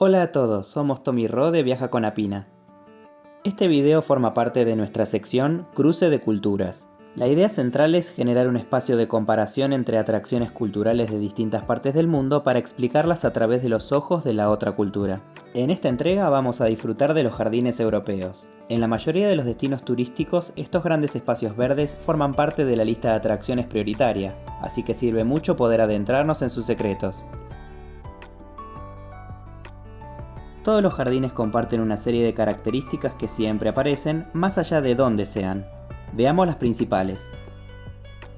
Hola a todos, somos Tommy Ro de Viaja con Apina. Este video forma parte de nuestra sección Cruce de Culturas. La idea central es generar un espacio de comparación entre atracciones culturales de distintas partes del mundo para explicarlas a través de los ojos de la otra cultura. En esta entrega vamos a disfrutar de los jardines europeos. En la mayoría de los destinos turísticos, estos grandes espacios verdes forman parte de la lista de atracciones prioritaria, así que sirve mucho poder adentrarnos en sus secretos. Todos los jardines comparten una serie de características que siempre aparecen, más allá de dónde sean. Veamos las principales.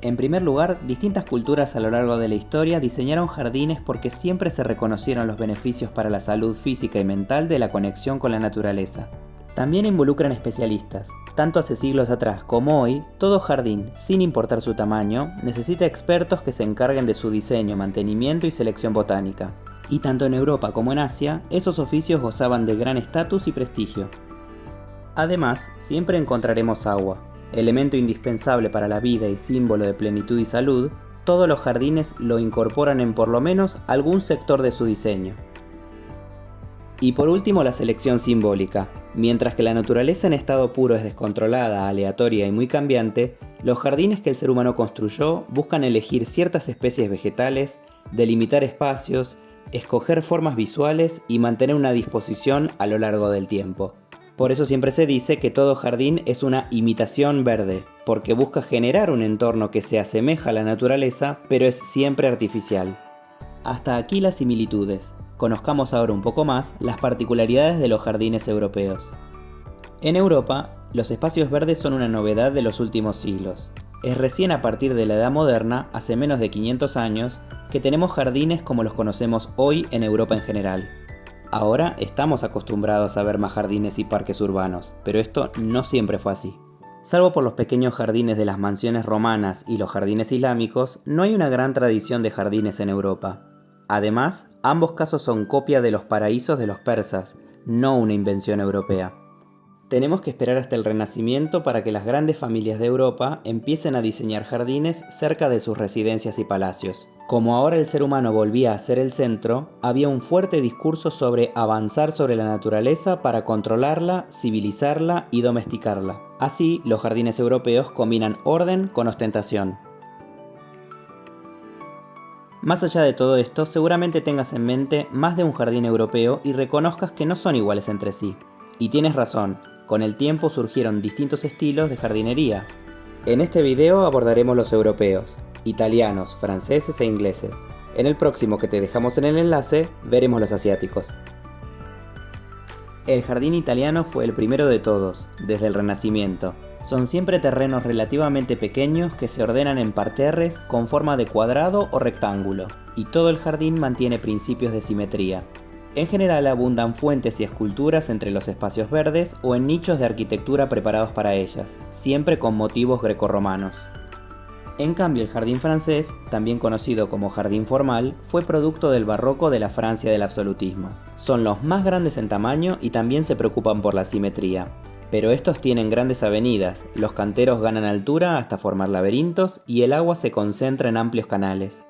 En primer lugar, distintas culturas a lo largo de la historia diseñaron jardines porque siempre se reconocieron los beneficios para la salud física y mental de la conexión con la naturaleza. También involucran especialistas. Tanto hace siglos atrás como hoy, todo jardín, sin importar su tamaño, necesita expertos que se encarguen de su diseño, mantenimiento y selección botánica. Y tanto en Europa como en Asia, esos oficios gozaban de gran estatus y prestigio. Además, siempre encontraremos agua. Elemento indispensable para la vida y símbolo de plenitud y salud, todos los jardines lo incorporan en por lo menos algún sector de su diseño. Y por último, la selección simbólica. Mientras que la naturaleza en estado puro es descontrolada, aleatoria y muy cambiante, los jardines que el ser humano construyó buscan elegir ciertas especies vegetales, delimitar espacios, escoger formas visuales y mantener una disposición a lo largo del tiempo. Por eso siempre se dice que todo jardín es una imitación verde, porque busca generar un entorno que se asemeja a la naturaleza, pero es siempre artificial. Hasta aquí las similitudes. Conozcamos ahora un poco más las particularidades de los jardines europeos. En Europa, los espacios verdes son una novedad de los últimos siglos. Es recién a partir de la Edad Moderna, hace menos de 500 años, que tenemos jardines como los conocemos hoy en Europa en general. Ahora estamos acostumbrados a ver más jardines y parques urbanos, pero esto no siempre fue así. Salvo por los pequeños jardines de las mansiones romanas y los jardines islámicos, no hay una gran tradición de jardines en Europa. Además, ambos casos son copia de los paraísos de los persas, no una invención europea. Tenemos que esperar hasta el Renacimiento para que las grandes familias de Europa empiecen a diseñar jardines cerca de sus residencias y palacios. Como ahora el ser humano volvía a ser el centro, había un fuerte discurso sobre avanzar sobre la naturaleza para controlarla, civilizarla y domesticarla. Así, los jardines europeos combinan orden con ostentación. Más allá de todo esto, seguramente tengas en mente más de un jardín europeo y reconozcas que no son iguales entre sí. Y tienes razón, con el tiempo surgieron distintos estilos de jardinería. En este video abordaremos los europeos, italianos, franceses e ingleses. En el próximo que te dejamos en el enlace, veremos los asiáticos. El jardín italiano fue el primero de todos, desde el Renacimiento. Son siempre terrenos relativamente pequeños que se ordenan en parterres con forma de cuadrado o rectángulo, y todo el jardín mantiene principios de simetría. En general abundan fuentes y esculturas entre los espacios verdes o en nichos de arquitectura preparados para ellas, siempre con motivos grecorromanos. En cambio, el jardín francés, también conocido como jardín formal, fue producto del barroco de la Francia del absolutismo. Son los más grandes en tamaño y también se preocupan por la simetría. Pero estos tienen grandes avenidas, los canteros ganan altura hasta formar laberintos y el agua se concentra en amplios canales.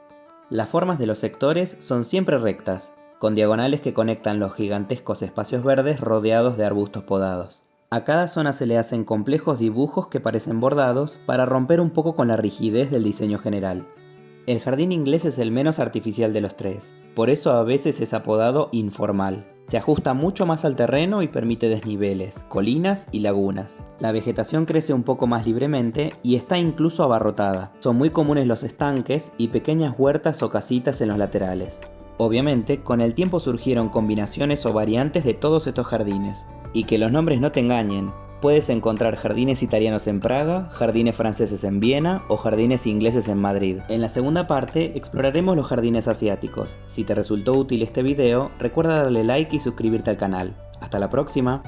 Las formas de los sectores son siempre rectas, con diagonales que conectan los gigantescos espacios verdes rodeados de arbustos podados. A cada zona se le hacen complejos dibujos que parecen bordados para romper un poco con la rigidez del diseño general. El jardín inglés es el menos artificial de los tres, por eso a veces es apodado informal. Se ajusta mucho más al terreno y permite desniveles, colinas y lagunas. La vegetación crece un poco más libremente y está incluso abarrotada. Son muy comunes los estanques y pequeñas huertas o casitas en los laterales. Obviamente, con el tiempo surgieron combinaciones o variantes de todos estos jardines. Y que los nombres no te engañen, puedes encontrar jardines italianos en Praga, jardines franceses en Viena o jardines ingleses en Madrid. En la segunda parte exploraremos los jardines asiáticos. Si te resultó útil este video, recuerda darle like y suscribirte al canal. ¡Hasta la próxima!